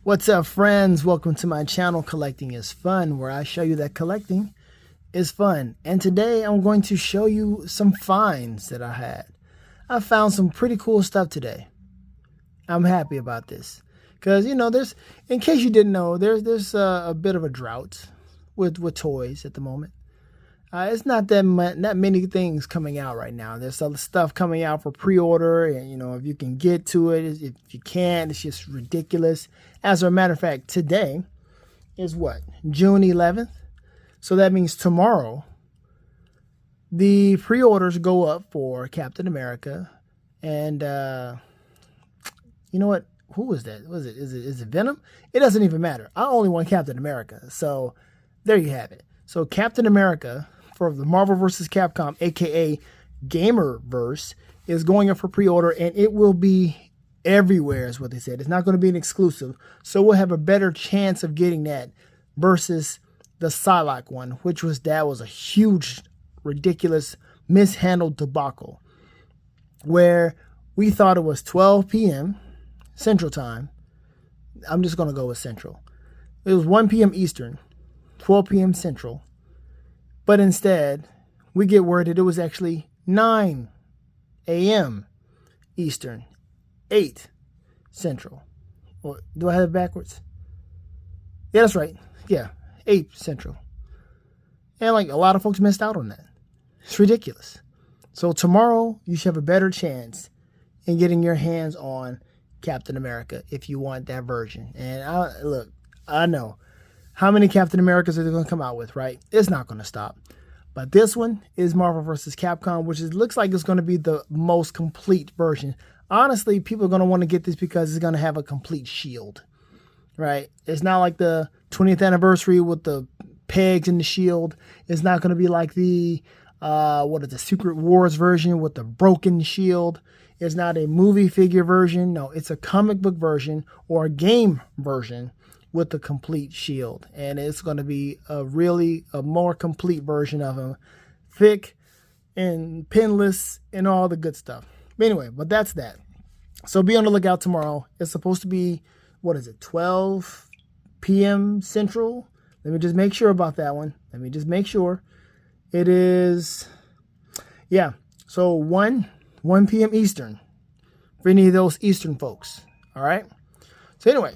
What's up, friends? Welcome to my channel, Collecting is Fun, where I show you that collecting is fun. And today I'm going to show you some finds that I had. I found some pretty cool stuff today. I'm happy about this because, you know, in case you didn't know, there's a bit of a drought with toys at the moment. It's not that many things coming out right now. There's other stuff coming out for pre-order, and you know, if you can get to it, if you can't, it's just ridiculous. As a matter of fact, today is what? June 11th. So that means tomorrow the pre-orders go up for Captain America, and you know what? Who was that? Is it Venom? It doesn't even matter. I only want Captain America. So there you have it. So Captain America for the Marvel vs. Capcom, aka Gamerverse, is going up for pre-order, and it will be everywhere, is what they said. It's not going to be an exclusive, so we'll have a better chance of getting that versus the Psylocke one, which was a huge, ridiculous, mishandled debacle, where we thought it was 12 p.m. Central Time. I'm just going to go with Central. It was 1 p.m. Eastern, 12 p.m. Central. But instead, we get word that it was actually 9 a.m. Eastern, 8 Central. Or do I have it backwards? Yeah, that's right. Yeah, 8 Central. And like a lot of folks missed out on that. It's ridiculous. So tomorrow, you should have a better chance in getting your hands on Captain America if you want that version. And I know. How many Captain Americas are they going to come out with, right? It's not going to stop. But this one is Marvel vs. Capcom, which looks like it's going to be the most complete version. Honestly, people are going to want to get this because it's going to have a complete shield, right? It's not like the 20th anniversary with the pegs in the shield. It's not going to be like the, the Secret Wars version with the broken shield. It's not a movie figure version. No, it's a comic book version or a game version with the complete shield, and it's going to be a more complete version of him, thick and pinless and all the good stuff. But anyway, but that's that. So be on the lookout tomorrow. It's supposed to be, 12 p.m. Central? Let me just make sure about that one. Let me just make sure. It is, yeah, so 1 p.m. Eastern for any of those Eastern folks. All right? So anyway,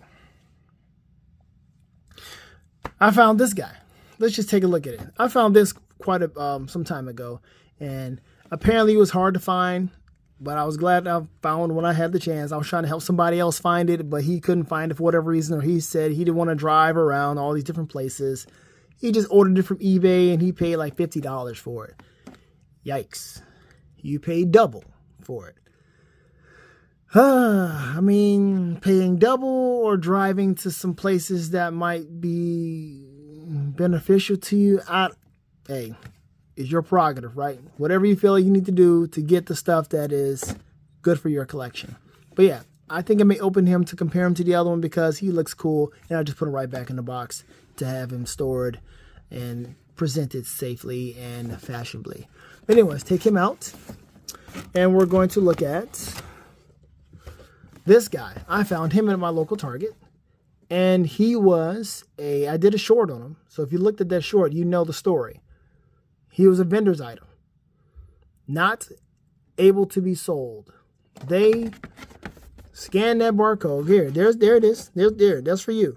I found this guy. Let's just take a look at it. I found this quite some time ago, and apparently it was hard to find, but I was glad I found when I had the chance. I was trying to help somebody else find it, but he couldn't find it for whatever reason, or he said he didn't want to drive around all these different places. He just ordered it from eBay, and he paid like $50 for it. Yikes. You paid double for it. I mean, paying double or driving to some places that might be beneficial to you, hey, it's your prerogative, right? Whatever you feel like you need to do to get the stuff that is good for your collection. But yeah, I think I may open him to compare him to the other one because he looks cool, and I'll just put him right back in the box to have him stored and presented safely and fashionably. But anyways, take him out, and we're going to look at this guy. I found him at my local Target, and I did a short on him. So if you looked at that short, you know the story. He was a vendor's item, not able to be sold. They scanned that barcode. Here, there it is. There, that's for you.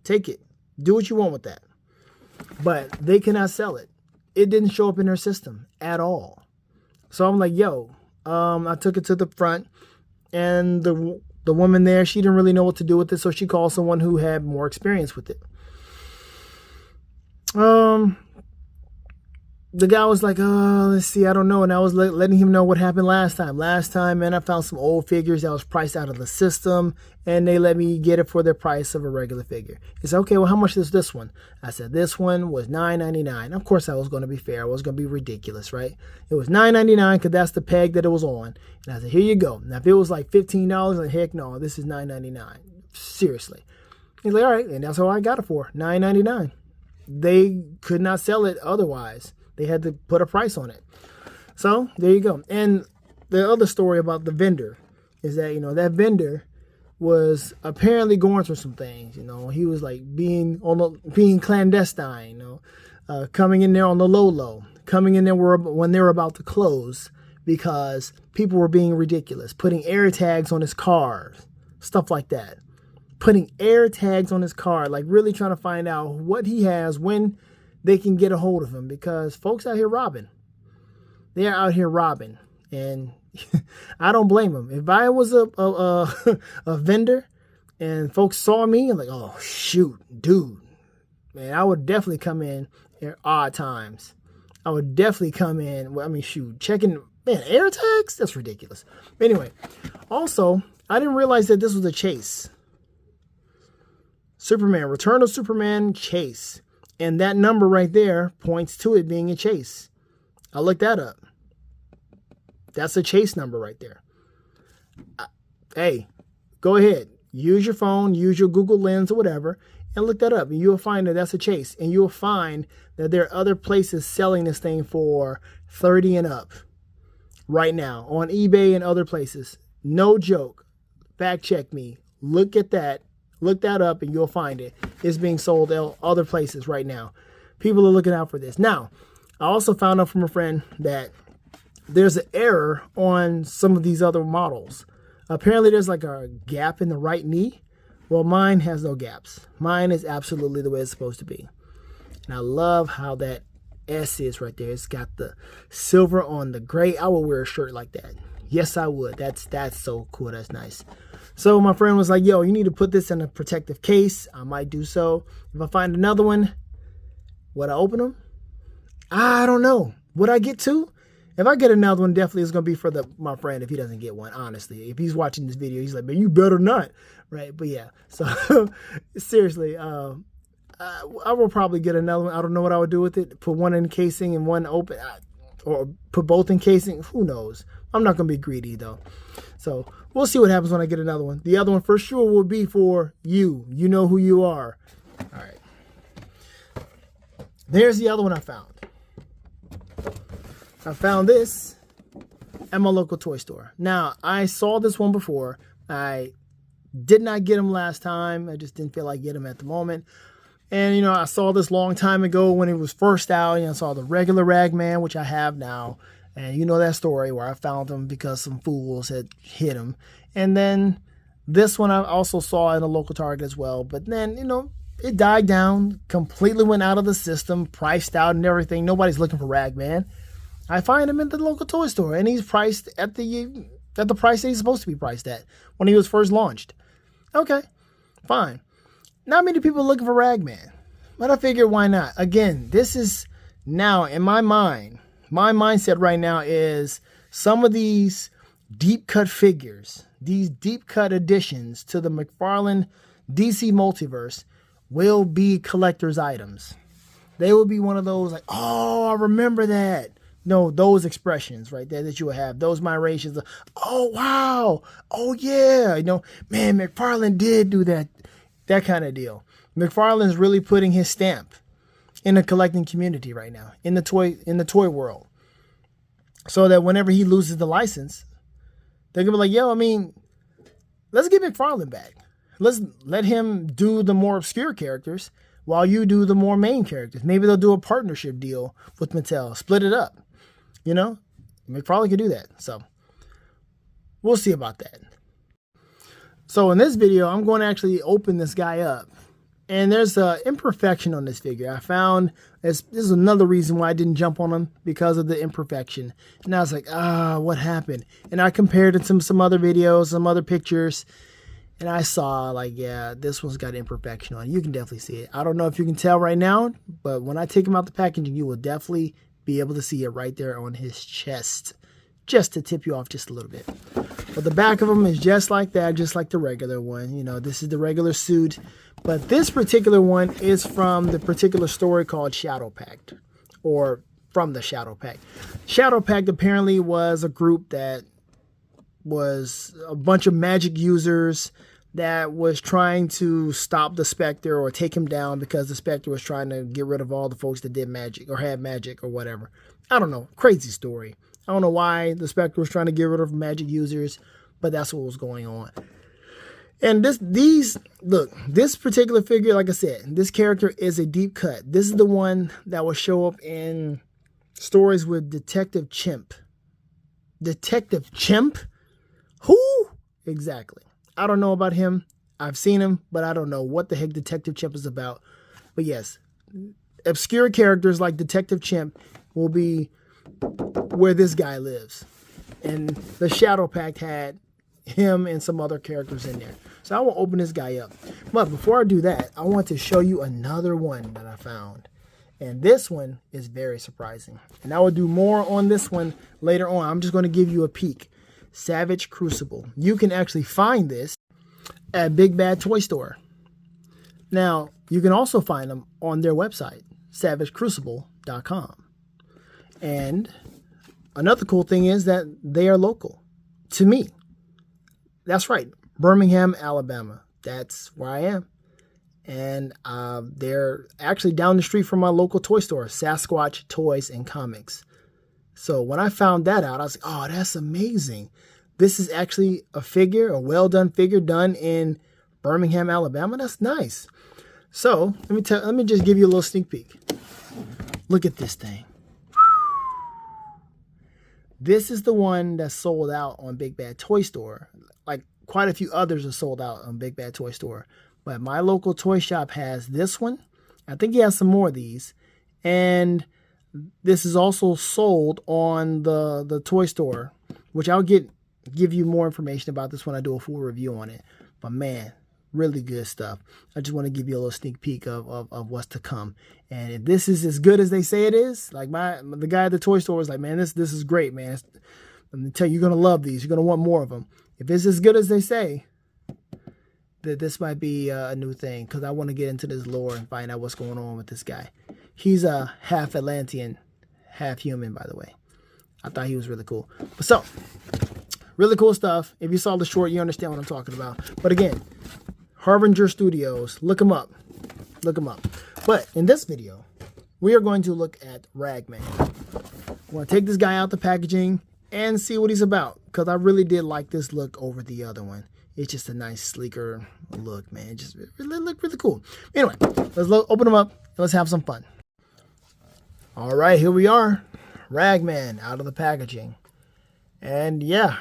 Take it. Do what you want with that. But they cannot sell it. It didn't show up in their system at all. So I'm like, yo, I took it to the front, and the woman there, she didn't really know what to do with it, so she called someone who had more experience with it. The guy was like, let's see, I don't know. And I was letting him know what happened last time. Last time, man, I found some old figures that was priced out of the system, and they let me get it for the price of a regular figure. He said, okay, well, how much is this one? I said, this one was $9.99. Of course, I was going to be fair. I was going to be ridiculous, right? It was $9.99 because that's the peg that it was on. And I said, here you go. Now, if it was like $15, like, heck no, this is $9.99. Seriously. He's like, all right, and that's all I got it for, $9.99. They could not sell it otherwise. They had to put a price on it. So there you go. And the other story about the vendor is that, that vendor was apparently going through some things. He was like being clandestine, coming in there on the low, coming in there when they were about to close because people were being ridiculous, putting air tags on his cars, stuff like that. Putting air tags on his car, like really trying to find out what he has, when they can get a hold of him, because folks out here robbing. They're out here robbing, and I don't blame them. If I was a vendor and folks saw me and like, oh shoot, dude, man, I would definitely come in at odd times. I would definitely come in. Well, I mean, shoot, checking, man, air tags? That's ridiculous. Anyway, also, I didn't realize that this was a chase. Superman, Return of Superman chase. And that number right there points to it being a chase. I looked that up. That's a chase number right there. Hey, go ahead. Use your phone, use your Google Lens or whatever, and look that up. And you'll find that that's a chase. And you'll find that there are other places selling this thing for 30 and up right now on eBay and other places. No joke. Fact check me. Look at that. Look that up and you'll find it. It's being sold at other places right now. People are looking out for this. Now, I also found out from a friend that there's an error on some of these other models. Apparently there's like a gap in the right knee. Well, mine has no gaps. Mine is absolutely the way it's supposed to be. And I love how that S is right there. It's got the silver on the gray. I would wear a shirt like that. Yes, I would. That's so cool. That's nice. So my friend was like, yo, you need to put this in a protective case. I might do so. If I find another one, would I open them? I don't know. Would I get two? If I get another one, definitely it's going to be for my friend if he doesn't get one, honestly. If he's watching this video, he's like, man, you better not. Right? But yeah. So seriously, I will probably get another one. I don't know what I would do with it. Put one in casing and one open. Or put both in casing. Who knows? I'm not going to be greedy, though. So we'll see what happens when I get another one. The other one for sure will be for you. You know who you are. All right. There's the other one I found. I found this at my local toy store. Now, I saw this one before. I did not get them last time. I just didn't feel like getting them at the moment. And, I saw this long time ago when it was first out. I saw the regular Ragman, which I have now. And you know that story where I found him because some fools had hit him. And then this one I also saw in a local Target as well. But then, it died down, completely went out of the system, priced out and everything. Nobody's looking for Ragman. I find him in the local toy store, and he's priced at the price that he's supposed to be priced at when he was first launched. Okay, fine. Not many people are looking for Ragman, but I figured why not? Again, this is now in my mind. My mindset right now is some of these deep cut figures, these deep cut additions to the McFarlane DC Multiverse will be collector's items. They will be one of those like, oh, I remember that. No, those expressions right there that you will have, those gyrations of, oh, wow, oh, yeah, man, McFarlane did do that kind of deal. McFarlane's really putting his stamp in the collecting community right now, in the toy world, so that whenever he loses the license, they're gonna be like, yo, let's get McFarlane back. Let's let him do the more obscure characters while you do the more main characters. Maybe they'll do a partnership deal with Mattel, split it up. McFarlane could do that. So we'll see about that. So in this video, I'm going to actually open this guy up. And there's an imperfection on this figure. I found this is another reason why I didn't jump on him, because of the imperfection. And I was like, what happened? And I compared it to some other videos, some other pictures. And I saw like, yeah, this one's got imperfection on it. You can definitely see it. I don't know if you can tell right now, but when I take him out the packaging, you will definitely be able to see it right there on his chest, just to tip you off just a little bit. But the back of him is just like that, just like the regular one. This is the regular suit. But this particular one is from the particular story called Shadow Pact, or from the Shadow Pact. Shadow Pact apparently was a group that was a bunch of magic users that was trying to stop the Spectre or take him down, because the Spectre was trying to get rid of all the folks that did magic or had magic or whatever. I don't know. Crazy story. I don't know why the Spectre was trying to get rid of magic users, but that's what was going on. And this particular figure, like I said, this character is a deep cut. This is the one that will show up in stories with Detective Chimp. Detective Chimp? Who? Exactly. I don't know about him. I've seen him, but I don't know what the heck Detective Chimp is about. But yes, obscure characters like Detective Chimp will be where this guy lives. And the Shadow Pact had him and some other characters in there. So I will open this guy up. But before I do that, I want to show you another one that I found. And this one is very surprising. And I will do more on this one later on. I'm just going to give you a peek. Savage Crucible. You can actually find this at Big Bad Toy Store. Now, you can also find them on their website, savagecrucible.com. And another cool thing is that they are local to me. That's right, Birmingham, Alabama. That's where I am. And they're actually down the street from my local toy store, Sasquatch Toys and Comics. So when I found that out, I was like, oh, that's amazing. This is actually a figure, a well-done figure done in Birmingham, Alabama. That's nice. So let me just give you a little sneak peek. Look at this thing. This is the one that's sold out on Big Bad Toy Store. Like quite a few others are sold out on Big Bad Toy Store. But my local toy shop has this one. I think he has some more of these. And this is also sold on the toy store, which I'll give you more information about this when I do a full review on it. But man, really good stuff. I just want to give you a little sneak peek of what's to come. And if this is as good as they say it is, like the guy at the toy store was like, man, this is great, man. Let me tell you, you're going to love these. You're going to want more of them. If it's as good as they say, that this might be a new thing, because I want to get into this lore and find out what's going on with this guy. He's a half Atlantean, half human, by the way. I thought he was really cool. But so, really cool stuff. If you saw the short, you understand what I'm talking about. But again, Harbinger Studios, look them up. Look them up. But in this video, we are going to look at Ragman. I want to take this guy out the packaging and see what he's about, because I really did like this look over the other one. It's just a nice, sleeker look, man. It just really look really cool. Anyway, let's open them up and let's have some fun. All right, here we are. Ragman out of the packaging. And yeah,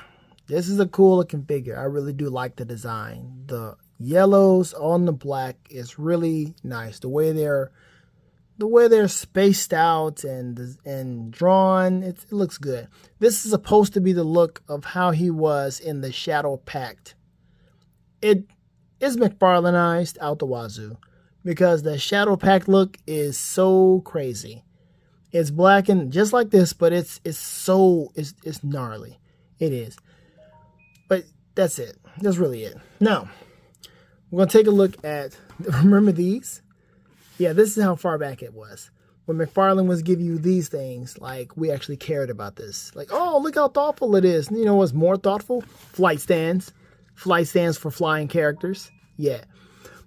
this is a cool looking figure. I really do like the design. The yellows on the black is really nice. The way they're spaced out and drawn, it looks good. This is supposed to be the look of how he was in the Shadow Pact. It is McFarlaneized out the wazoo, because the Shadow Pact look is so crazy. It's black and just like this, but it's gnarly. It is. But that's it. That's really it. Now, we're going to take a look at, remember these? Yeah, this is how far back it was. When McFarlane was giving you these things, like, we actually cared about this. Like, oh, look how thoughtful it is. You know what's more thoughtful? Flight stands. Flight stands for flying characters. Yeah.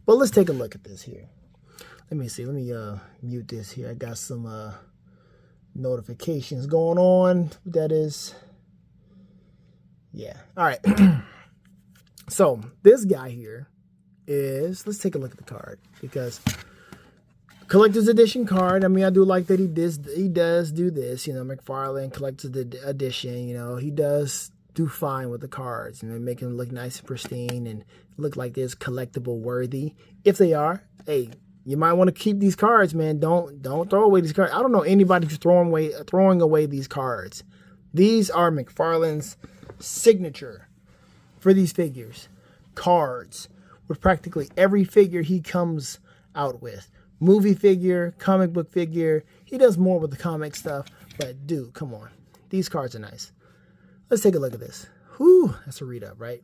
But let's take a look at this here. Let me see. Let me mute this here. I got some notifications going on. That is... yeah. All right. So, this guy here is... let's take a look at the card. Because... collector's edition card. I mean, I do like that he does do this. You know, McFarlane collector's edition. You know, he does do fine with the cards. You know, make them look nice and pristine and look like they're collectible worthy. If they are, hey, you might want to keep these cards, man. Don't throw away these cards. I don't know anybody who's throwing away these cards. These are McFarlane's signature for these figures. Cards with practically every figure he comes out with. Movie figure, comic book figure. He does more with the comic stuff, but dude, come on. These cards are nice. Let's take a look at this. Whew, that's a read up, right?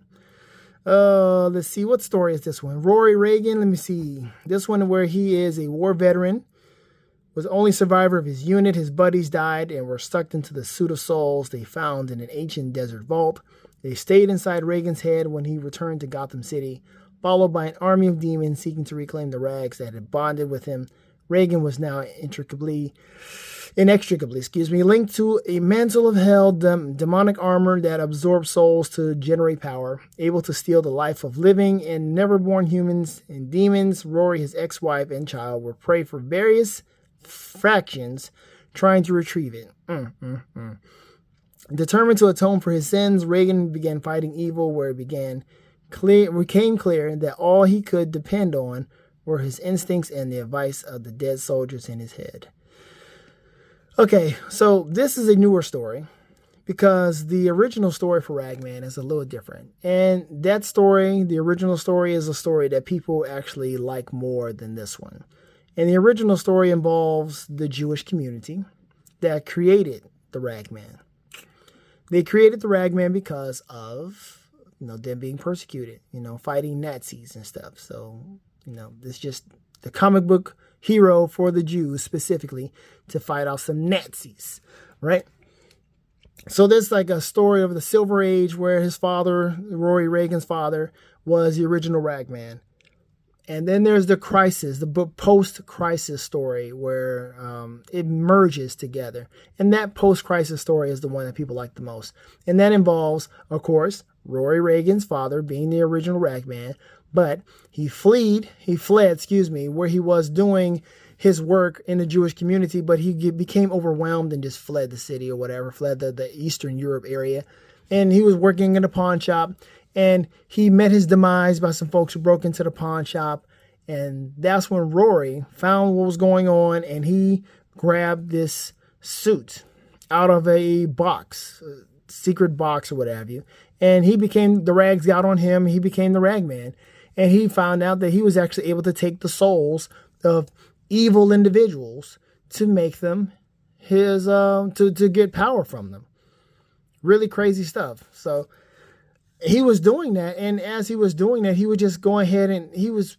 Let's see, what story is this one? Rory Reagan, let me see. This one where he is a war veteran, was the only survivor of his unit. His buddies died and were sucked into the suit of souls they found in an ancient desert vault. They stayed inside Reagan's head when he returned to Gotham City, followed by an army of demons seeking to reclaim the rags that had bonded with him Ragman was now inextricably, linked to a mantle of hell, demonic armor that absorbs souls to generate power, able to steal the life of living and never-born humans and demons. Rory, his ex-wife, and child were prey for various factions trying to retrieve it. Determined to atone for his sins, Ragman began fighting evil, where it became clear that all he could depend on were his instincts and the advice of the dead soldiers in his head. Okay, so this is a newer story because the original story for Ragman is a little different. And that story, the original story, is a story that people actually like more than this one. And the original story involves the Jewish community that created the Ragman. They created the Ragman because of, them being persecuted, fighting Nazis and stuff. So, it's just the comic book hero for the Jews specifically to fight off some Nazis, right? So there's like a story of the Silver Age where his father, Rory Ragman's father, was the original Ragman. And then there's the crisis, the post-crisis story where it merges together. And that post-crisis story is the one that people like the most. And that involves, of course, Rory Ragman's father being the original Ragman. But he fled, where he was doing his work in the Jewish community, but he became overwhelmed and just fled the city or whatever, fled the Eastern Europe area. And he was working in a pawn shop, and he met his demise by some folks who broke into the pawn shop. And that's when Rory found what was going on, and he grabbed this suit out of a box, a secret box or what have you. And the rags got on him, he became the Ragman. And he found out that he was actually able to take the souls of evil individuals to make them his, to get power from them. Really crazy stuff. So he was doing that. And as he was doing that, he would just go ahead and he was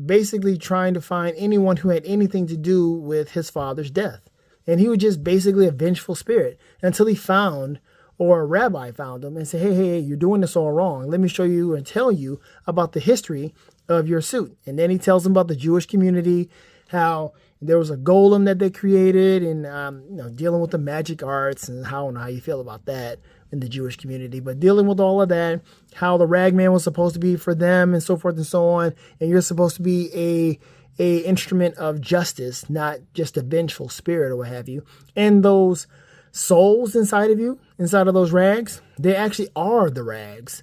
basically trying to find anyone who had anything to do with his father's death. And he was just basically a vengeful spirit until he found, or a rabbi found him and said, hey, you're doing this all wrong. Let me show you and tell you about the history of your suit. And then he tells him about the Jewish community, how there was a golem that they created, and dealing with the magic arts, and I don't know how you feel about that in the Jewish community, but dealing with all of that, how the Ragman was supposed to be for them and so forth and so on. And you're supposed to be a instrument of justice, not just a vengeful spirit or what have you. And those souls inside of you, inside of those rags, they actually are the rags.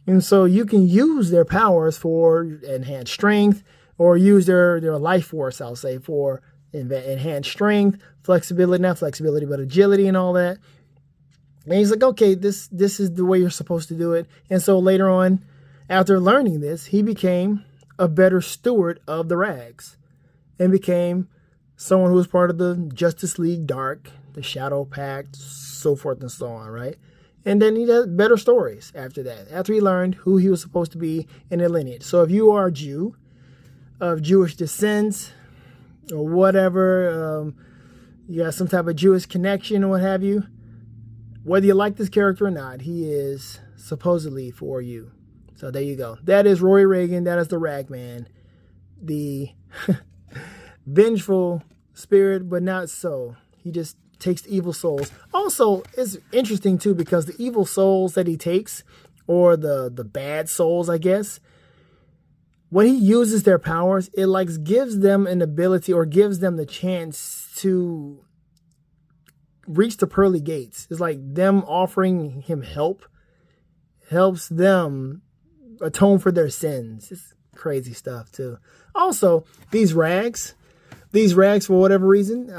And so you can use their powers for enhanced strength, or use their life force, I'll say, for enhanced strength, flexibility, not flexibility, but agility and all that. And he's like, okay, this is the way you're supposed to do it. And so later on, after learning this, he became a better steward of the rags and became someone who was part of the Justice League Dark, the Shadow Pact, so forth and so on, right? And then he had better stories after that, after he learned who he was supposed to be in their lineage. So if you are a Jew of Jewish descent or whatever, you got some type of Jewish connection or what have you, whether you like this character or not, he is supposedly for you. So there you go. That is Rory Ragman. That is the Ragman. The vengeful spirit, but not so. He just takes the evil souls. Also, it's interesting too, because the evil souls that he takes, or the bad souls, I guess, when he uses their powers, it gives them an ability, or gives them the chance to reach the pearly gates. It's like them offering him help helps them atone for their sins. It's crazy stuff too. Also, these rags, for whatever reason,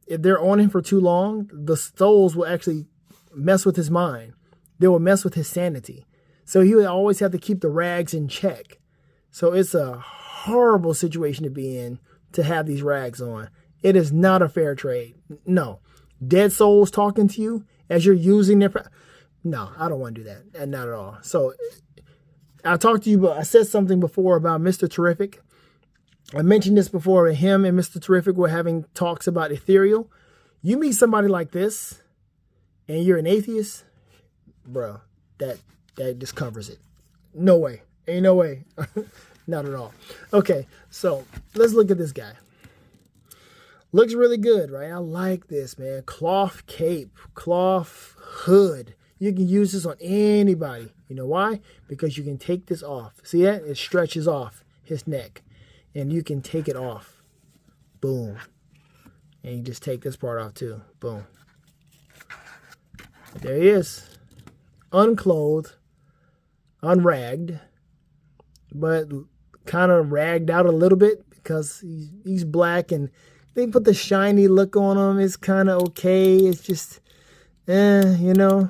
if they're on him for too long, the souls will actually mess with his mind. They will mess with his sanity. So he would always have to keep the rags in check. So it's a horrible situation to be in, to have these rags on. It is not a fair trade. No. Dead souls talking to you as you're using their... No, I don't want to do that. Not at all. So I talked to you, but I said something before about Mr. Terrific. I mentioned this before. Him and Mr. Terrific were having talks about ethereal. You meet somebody like this and you're an atheist, bro, that just covers it. No way. Ain't no way. Not at all. Okay, so let's look at this guy. Looks really good, right? I like this, man. Cloth cape, cloth hood. You can use this on anybody. You know why? Because you can take this off. See that? It stretches off his neck. And you can take it off. Boom. And you just take this part off too. Boom. There he is. Unclothed. Unragged. But kind of ragged out a little bit because he's black, and they put the shiny look on him. It's kind of okay. It's just, you know.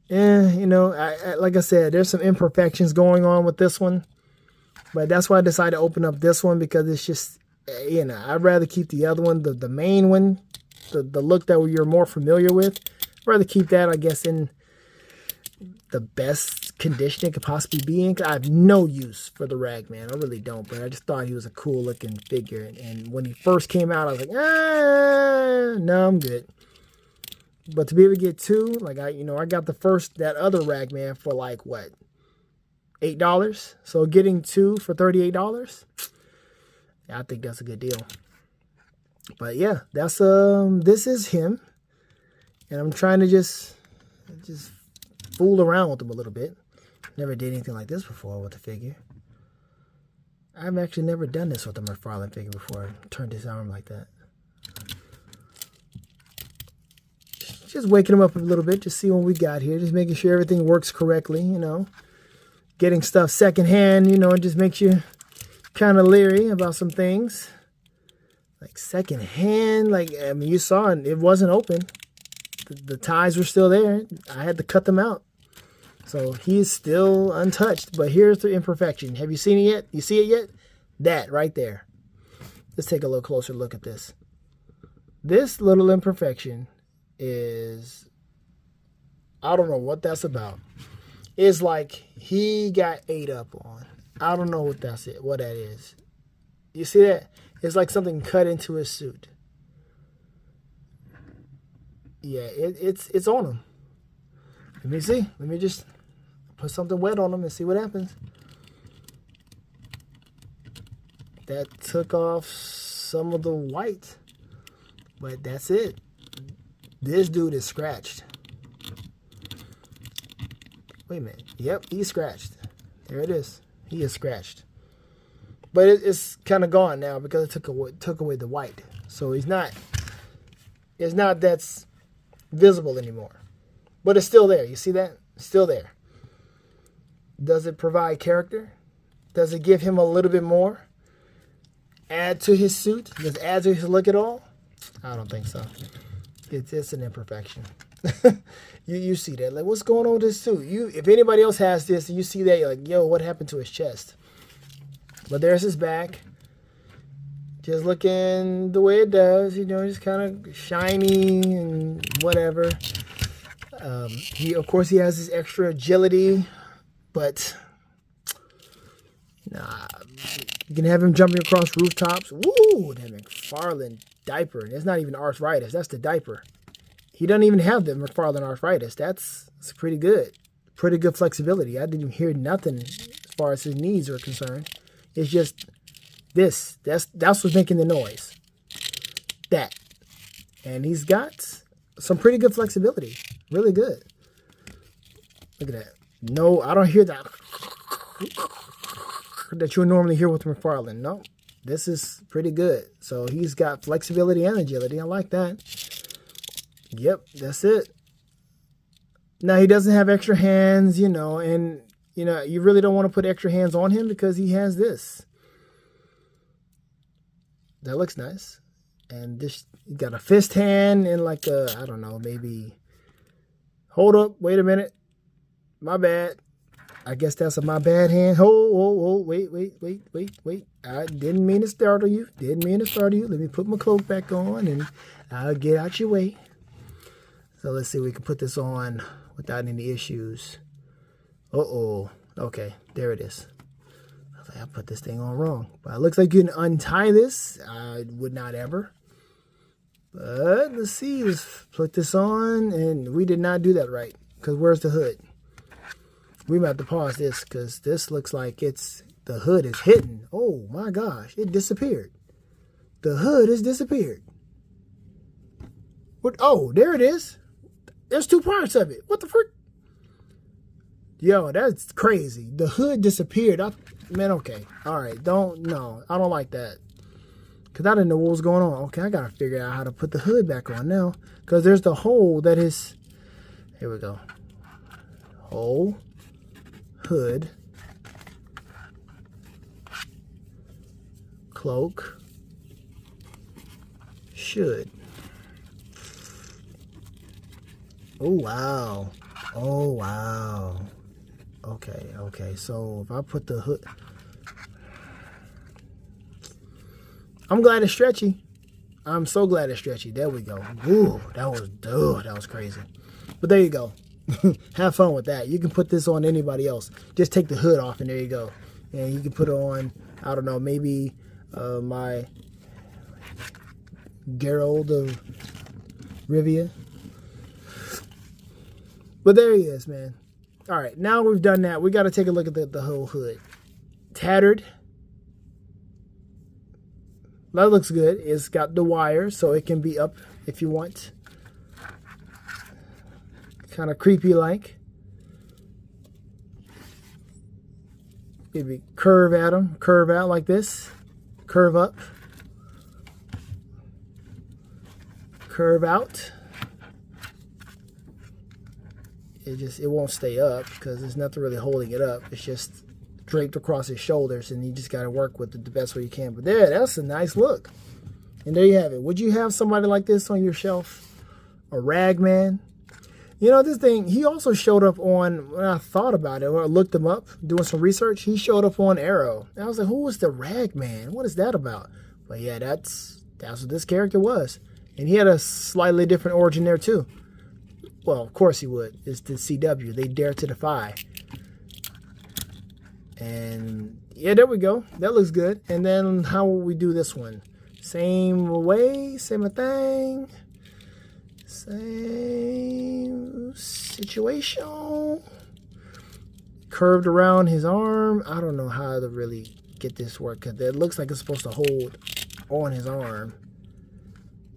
Like I said, there's some imperfections going on with this one. But that's why I decided to open up this one, because it's just, you know, I'd rather keep the other one, the main one, the look that you're more familiar with. I'd rather keep that, I guess, in the best condition it could possibly be in. I have no use for the Ragman. I really don't, but I just thought he was a cool looking figure. And when he first came out, I was like, no, I'm good. But to be able to get two, like I got that other Ragman for like what? $8. So getting two for $38, I think that's a good deal. But yeah, that's this is him, and I'm trying to just fool around with him a little bit. Never did anything like this before with the figure. I've actually never done this with the McFarlane figure before. Turned his arm like that. Just waking him up a little bit, just see what we got here. Just making sure everything works correctly, you know. Getting stuff secondhand, you know, it just makes you kind of leery about some things. Like secondhand, like, I mean, you saw it wasn't open. The ties were still there. I had to cut them out. So he's still untouched, but here's the imperfection. Have you seen it yet? You see it yet? That right there. Let's take a little closer look at this. This little imperfection is, I don't know what that's about. It's like he got ate up on. I don't know what that is. You see that? It's like something cut into his suit. Yeah, it's on him. Let me see. Let me just put something wet on him and see what happens. That took off some of the white. But that's it. This dude is scratched. Wait a minute. Yep, he's scratched. There it is. He is scratched. But it's kind of gone now because it took away the white. So it's not that's visible anymore. But it's still there. You see that? It's still there. Does it provide character? Does it give him a little bit more? Add to his suit? Does it add to his look at all? I don't think so. It's an imperfection. You see that. Like, what's going on with this suit? If anybody else has this and you see that, you're like, yo, what happened to his chest? But there's his back. Just looking the way it does, you know, just kind of shiny and whatever. Of course, he has his extra agility, but nah, you can have him jumping across rooftops. Woo, that McFarlane diaper. It's not even arthritis. That's the diaper. He doesn't even have the McFarlane arthritis. That's pretty good. Pretty good flexibility. I didn't hear nothing as far as his knees are concerned. It's just this. That's what's making the noise. That. And he's got some pretty good flexibility. Really good. Look at that. No, I don't hear that that you would normally hear with McFarlane. No. This is pretty good. So he's got flexibility and agility. I like that. Yep, that's it. Now, he doesn't have extra hands, you know, and, you know, you really don't want to put extra hands on him because he has this. That looks nice. And this, you got a fist hand and like a, I don't know, maybe, hold up, wait a minute. My bad. I guess that's a my bad hand. Wait. I didn't mean to startle you. Let me put my cloak back on and I'll get out your way. So let's see if we can put this on without any issues. Okay, there it is. I was like, I put this thing on wrong. But it looks like you can untie this. I would not ever. But let's see. Let's put this on. And we did not do that right. Because where's the hood? We might have to pause this because this looks like the hood is hidden. Oh my gosh, it disappeared. The hood has disappeared. What? Oh, there it is. There's 2 parts of it. What the frick? Yo, that's crazy. The hood disappeared. Man, okay. All right. No, I don't like that. Because I didn't know what was going on. Okay, I got to figure out how to put the hood back on now. Because there's the hole that is... Here we go. Hole. Hood. Cloak. Should. Oh, wow. Oh, wow. Okay. So if I put the hood... I'm glad it's stretchy. I'm so glad it's stretchy. There we go. Ooh, that was crazy. But there you go. Have fun with that. You can put this on anybody else. Just take the hood off and there you go. And you can put it on, I don't know, maybe my Geralt of Rivia. But there he is, man. All right, now we've done that. We got to take a look at the whole hood. Tattered. That looks good. It's got the wire, so it can be up if you want. Kind of creepy like. Maybe curve at them, curve out like this. Curve up. Curve out. It won't stay up because there's nothing really holding it up. It's just draped across his shoulders, and you just got to work with it the best way you can. But there, that's a nice look. And there you have it. Would you have somebody like this on your shelf? A Ragman? You know, this thing, he also showed up on, when I thought about it, when I looked him up, doing some research, he showed up on Arrow. And I was like, who was the Ragman? What is that about? But yeah, that's what this character was. And he had a slightly different origin there too. Well, of course he would. It's the CW. They dare to defy. And yeah, there we go. That looks good. And then how will we do this one? Same way, same thing. Same situation. Curved around his arm. I don't know how to really get this work because it looks like it's supposed to hold on his arm.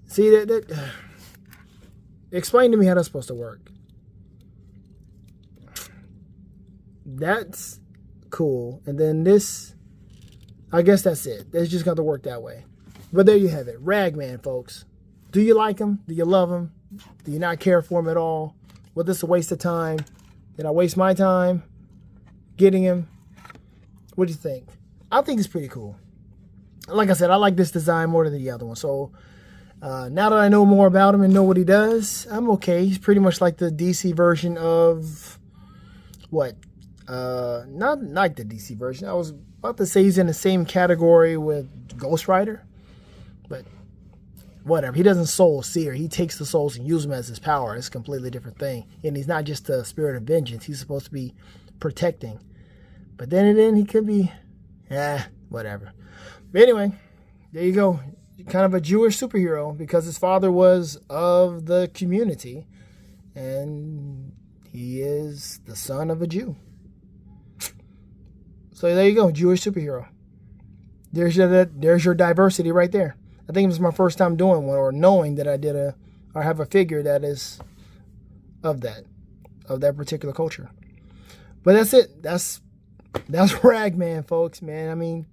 See that? Explain to me how that's supposed to work. That's cool. And then this, I guess that's it. It's just got to work that way. But there you have it. Ragman, folks. Do you like him? Do you love him? Do you not care for him at all? Was this a waste of time? Did I waste my time getting him? What do you think? I think it's pretty cool. Like I said, I like this design more than the other one. So now that I know more about him and know what he does, I'm okay. He's pretty much like the DC version of what? Not like the DC version. I was about to say he's in the same category with Ghost Rider, but whatever. He doesn't soul seer. He takes the souls and uses them as his power. It's a completely different thing. And he's not just a spirit of vengeance. He's supposed to be protecting. But then he could be, whatever. But anyway, there you go. Kind of a Jewish superhero because his father was of the community and he is the son of a Jew. So there you go, Jewish superhero. There's your diversity right there. I think it was my first time doing one or knowing that I did or have a figure that is of that particular culture. But that's it. That's Ragman, folks, man. I mean,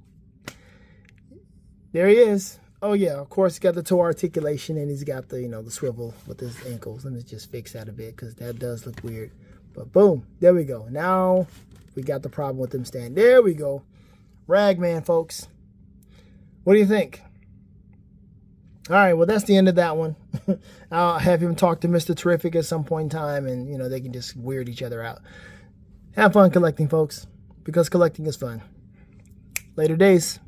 there he is. Oh yeah, of course he's got the toe articulation and he's got the, the swivel with his ankles. Let me just fix that a bit because that does look weird. But boom, there we go. Now we got the problem with him standing. There we go. Ragman, folks. What do you think? All right, well, that's the end of that one. I'll have him talk to Mr. Terrific at some point in time and, they can just weird each other out. Have fun collecting, folks, because collecting is fun. Later days.